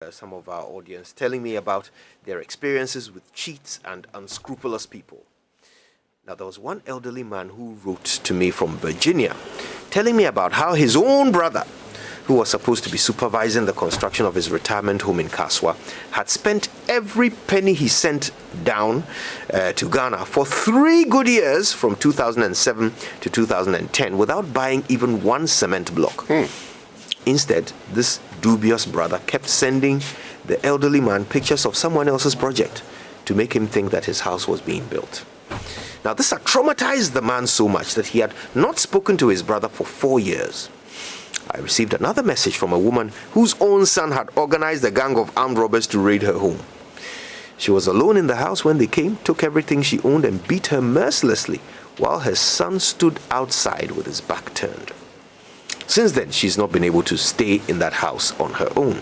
some of our audience telling me about their experiences with cheats and unscrupulous people. Now, there was one elderly man who wrote to me from Virginia telling me about how his own brother, who was supposed to be supervising the construction of his retirement home in Kaswa, had spent every penny he sent down to Ghana for 3 good years from 2007 to 2010 without buying even one cement block. Instead, this dubious brother kept sending the elderly man pictures of someone else's project to make him think that his house was being built. Now, this had traumatized the man so much that he had not spoken to his brother for 4 years. I received another message from a woman whose own son had organized a gang of armed robbers to raid her home. She was alone in the house when they came, took everything she owned, and beat her mercilessly while her son stood outside with his back turned. Since then, she's not been able to stay in that house on her own.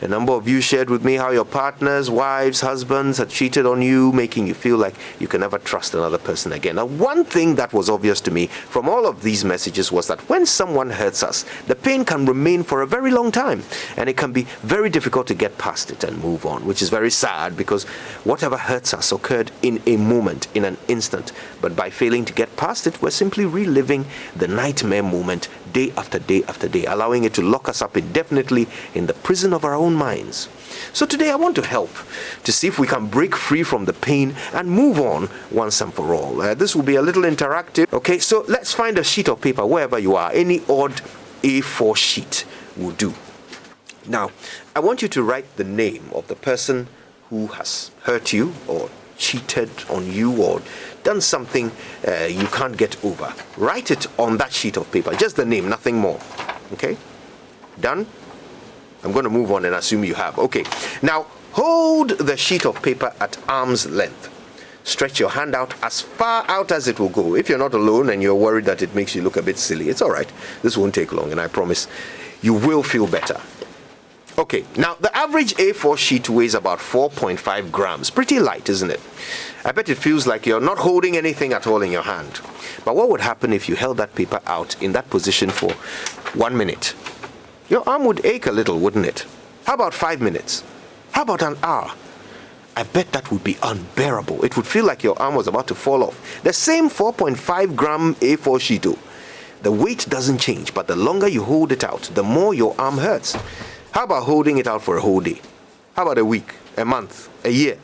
A number of you shared with me how your partners, wives, husbands had cheated on you, making you feel like you can never trust another person again. Now, one thing that was obvious to me from all of these messages was that when someone hurts us, the pain can remain for a very long time, and it can be very difficult to get past it and move on, which is very sad because whatever hurts us occurred in a moment, in an instant. But by failing to get past it, we're simply reliving the nightmare moment day after day after day, allowing it to lock us up indefinitely in the prison of our own minds. So today I want to help to see if we can break free from the pain and move on once and for all. This will be a little interactive. Okay, so let's find a sheet of paper wherever you are. Any odd A4 sheet will do. Now, I want you to write the name of the person who has hurt you or cheated on you or done something you can't get over. Write it on that sheet of paper, just the name, nothing more. Okay? Done? I'm going to move on and assume you have. Okay. Now, hold the sheet of paper at arm's length. Stretch your hand out as far out as it will go. If you're not alone and you're worried that it makes you look a bit silly, it's all right. This won't take long, and I promise you will feel better. Okay, now the average A4 sheet weighs about 4.5 grams. Pretty light, isn't it? I bet it feels like you're not holding anything at all in your hand. But what would happen if you held that paper out in that position for 1 minute? Your arm would ache a little, wouldn't it? How about 5 minutes? How about an hour? I bet that would be unbearable. It would feel like your arm was about to fall off. The same 4.5 gram A4 sheet, though. The weight doesn't change, but the longer you hold it out, the more your arm hurts. How about holding it out for a whole day? How about a week, a month, a year?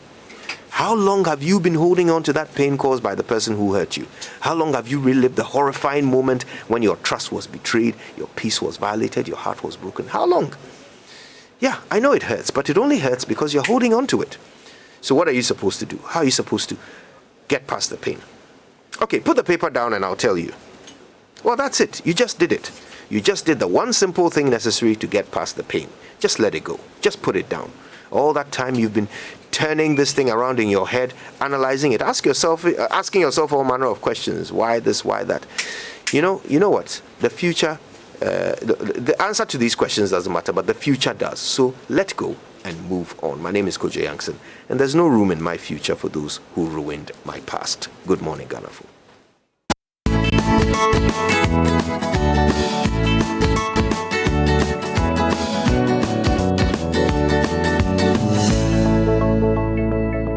How long have you been holding on to that pain caused by the person who hurt you? How long have you relived the horrifying moment when your trust was betrayed, your peace was violated, your heart was broken? How long? Yeah, I know it hurts, but it only hurts because you're holding on to it. So what are you supposed to do? How are you supposed to get past the pain? Okay, put the paper down and I'll tell you. Well, that's it. You just did it. You just did the one simple thing necessary to get past the pain. Just let it go. Just put it down. All that time you've been turning this thing around in your head, analyzing it, asking yourself all manner of questions. Why this? Why that? You know what? The future, the answer to these questions doesn't matter, but the future does. So let go and move on. My name is Kojo Yankson, and there's no room in my future for those who ruined my past. Good morning, Ghana.